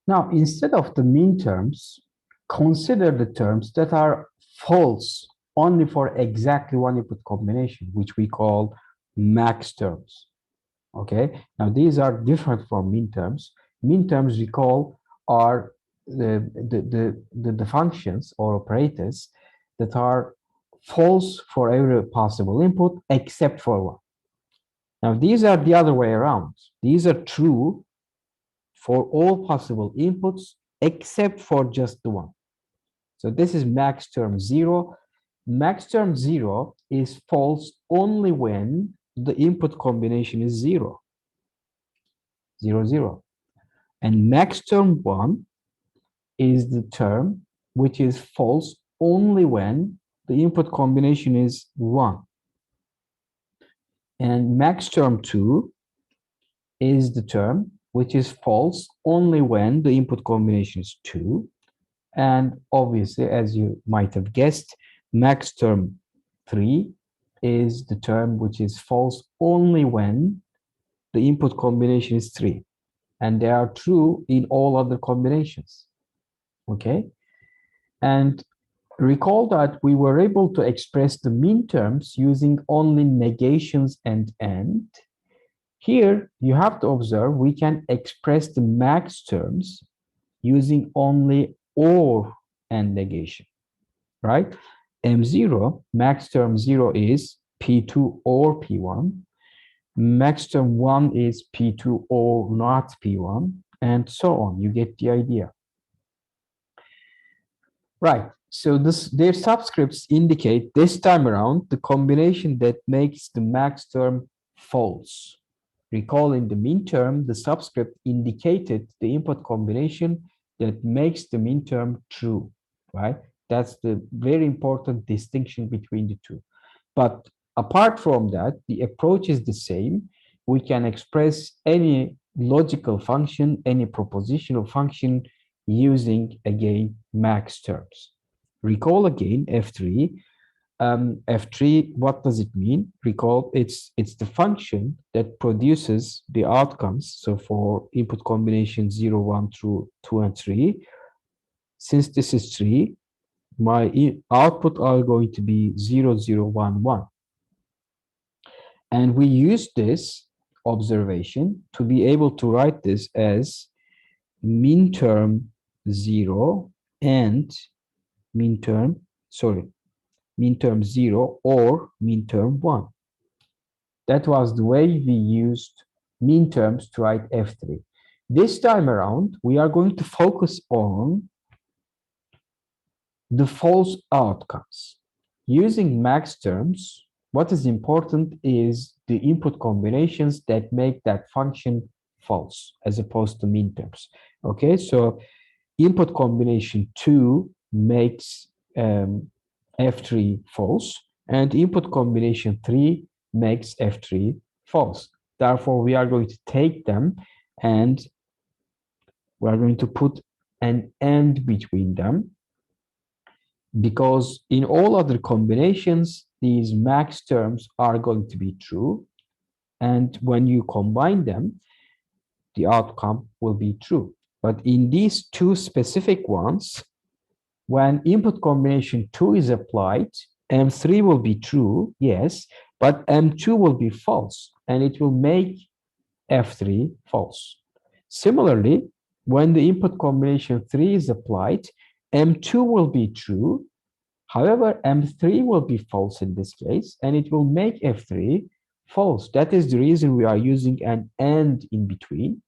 Now, instead of the mean terms, consider the terms that are false only for exactly one input combination, which we call max terms. Okay, now these are different from mean terms. Mean terms we call are the functions or operators that are false for every possible input except for one. Now these are the other way around. These are true for all possible inputs except for just the one. So this is max term 0. Max term 0 is false only when the input combination is 0, 0, 0. And max term 1 is the term which is false only when the input combination is 1. And max term 2 is the term which is false only when the input combination is 2. And obviously, as you might have guessed, max term 3 is the term which is false only when the input combination is 3. And they are true in all other combinations. Okay? And recall that we were able to express the mean terms using only negations and AND. Here, you have to observe we can express the max terms using only OR and negation, right? M0, max term 0 is P2 or P1. Max term 1 is P2 or not P1, and so on. You get the idea. Right, so their subscripts indicate this time around the combination that makes the max term false. Recall in the mean term, the subscript indicated the input combination that makes the mean term true, right? That's the very important distinction between the two. But apart from that, the approach is the same. We can express any logical function, any propositional function using, again, max terms. Recall again F3. F3, what does it mean? Recall, it's the function that produces the outcomes. So for input combination 0, 1 through 2 and 3, since this is 3, my output are going to be 0, 0, 1, 1. And we use this observation to be able to write this as mean term 0 and mean term 0 or mean term 1. That was the way we used mean terms to write F3. This time around, we are going to focus on the false outcomes. Using max terms, what is important is the input combinations that make that function false as opposed to mean terms. Okay, so input combination 2 makes F3 false, and input combination 3 makes F3 false. Therefore, we are going to take them and we are going to put an AND between them, because in all other combinations, these max terms are going to be true. And when you combine them, the outcome will be true. But in these two specific ones, when input combination 2 is applied, M3 will be true, yes, but M2 will be false, and it will make F3 false. Similarly, when the input combination 3 is applied, M2 will be true. However, M3 will be false in this case, and it will make F3 false. That is the reason we are using an AND in between,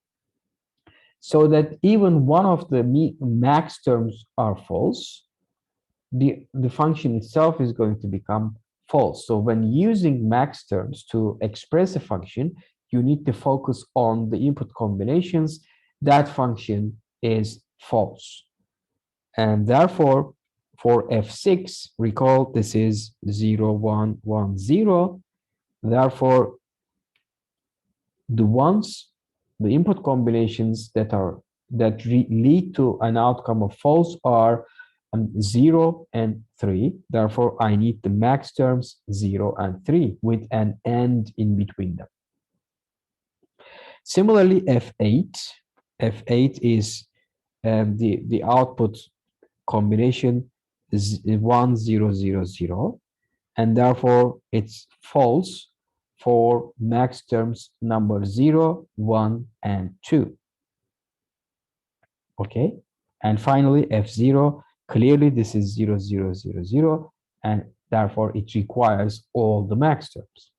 so that even one of the max terms are false, the function itself is going to become false. So when using max terms to express a function, you need to focus on the input combinations. That function is false. And therefore, for F6, recall this is 0, 1, 1, 0. Therefore, the input combinations that lead to an outcome of false are 0 and 3. Therefore, I need the max terms 0 and 3 with an AND in between them. Similarly, F8 is the output combination is 1 0 0 0, and therefore it's false for max terms number 0, 1, and 2. Okay, and finally F0, clearly this is 0 0 0 0, and therefore it requires all the max terms.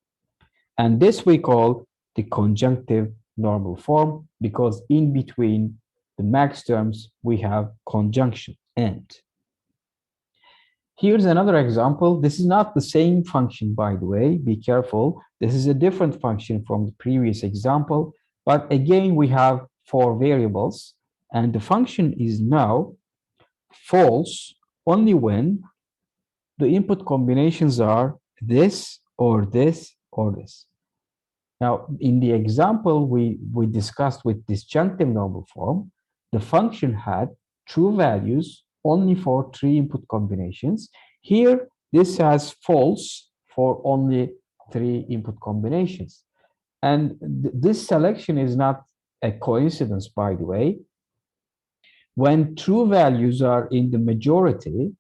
And this we call the conjunctive normal form, because in between the max terms we have conjunction and. Here's another example. This is not the same function, by the way, be careful. This is a different function from the previous example, but again we have 4 variables, and the function is now false only when the input combinations are this or this or this. Now, in the example we discussed with disjunctive normal form, the function had true values only for 3 input combinations. Here, this has false for only 3 input combinations. And this selection is not a coincidence, by the way. When true values are in the majority,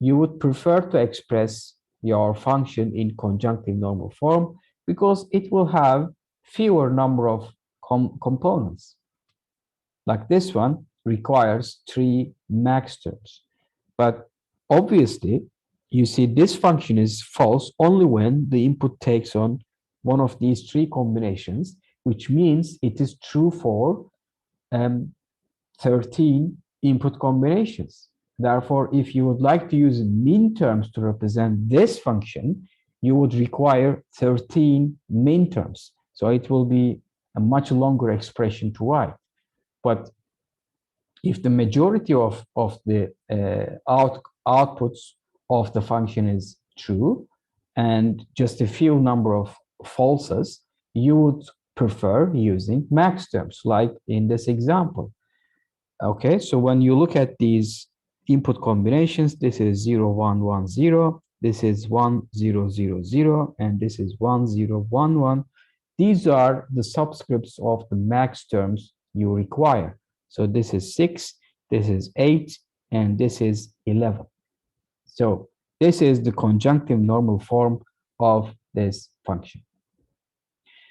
you would prefer to express your function in conjunctive normal form, because it will have fewer number of components. Like this one requires 3 max terms. But obviously, you see this function is false only when the input takes on one of these 3 combinations, which means it is true for 13 input combinations. Therefore, if you would like to use min terms to represent this function, you would require 13 min terms. So it will be a much longer expression to write. But if the majority of the outputs of the function is true and just a few number of falses, you would prefer using max terms, like in this example. Okay, so when you look at these input combinations, this is 0 1 1 0, this is 1 0 0 0, and this is 1 0 1 1. These are the subscripts of the max terms you require. So this is 6, this is 8, and this is 11. So this is the conjunctive normal form of this function.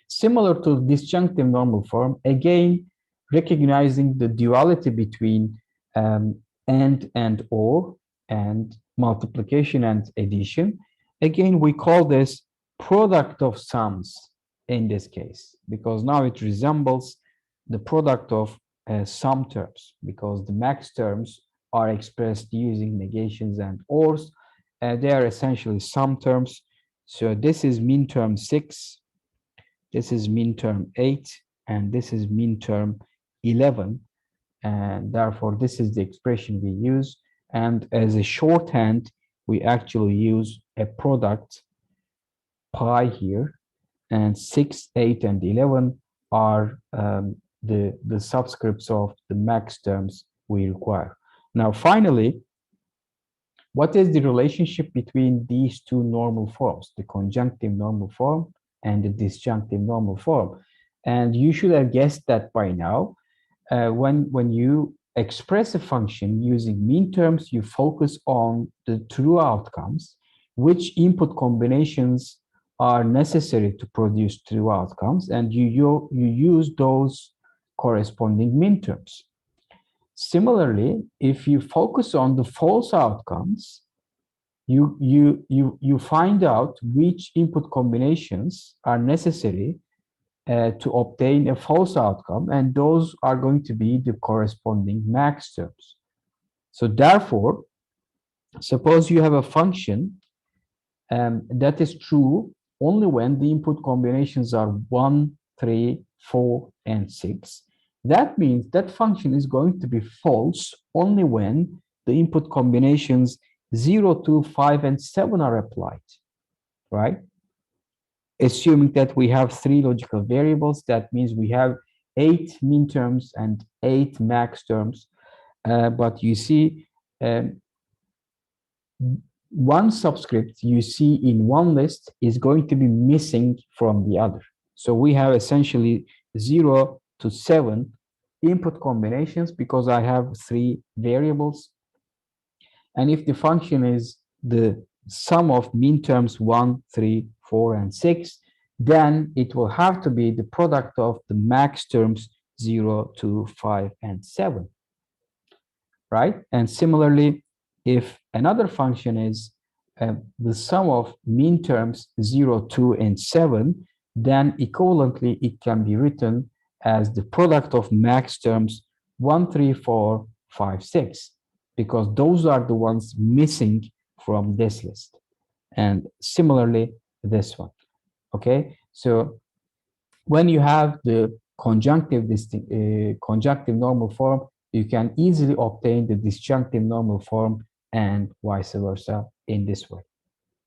Similar to disjunctive normal form, again, recognizing the duality between and or, and multiplication and addition. Again, we call this product of sums in this case, because now it resembles the product of sum terms, because the max terms are expressed using negations and ors. They are essentially sum terms. So this is min term 6, this is min term 8, and this is min term 11. And therefore, this is the expression we use. And as a shorthand, we actually use a product pi here. And 6, 8, and 11 are the subscripts of the max terms we require. Now, finally, what is the relationship between these 2 normal forms, the conjunctive normal form and the disjunctive normal form? And you should have guessed that by now. When you express a function using min terms, you focus on the true outcomes, which input combinations are necessary to produce true outcomes, and you use those corresponding min terms. Similarly, if you focus on the false outcomes, you find out which input combinations are necessary to obtain a false outcome, and those are going to be the corresponding max terms. So therefore, suppose you have a function that is true only when the input combinations are 1, 3, 4, and 6. That means that function is going to be false only when the input combinations 0, 2, 5, and 7 are applied, right? Assuming that we have 3 logical variables, that means we have 8 min terms and 8 max terms. But you see, one subscript you see in one list is going to be missing from the other. So we have essentially 0 to 7 input combinations because I have 3 variables. And if the function is the sum of mean terms 1, 3, 4, and 6, then it will have to be the product of the max terms 0, 2, 5, and 7, right? And similarly, if another function is the sum of mean terms 0, 2, and 7, then equivalently it can be written as the product of max terms 1, 3, 4, 5, 6, because those are the ones missing from this list. And similarly, this one. Okay, so when you have the conjunctive normal form, you can easily obtain the disjunctive normal form and vice versa in this way.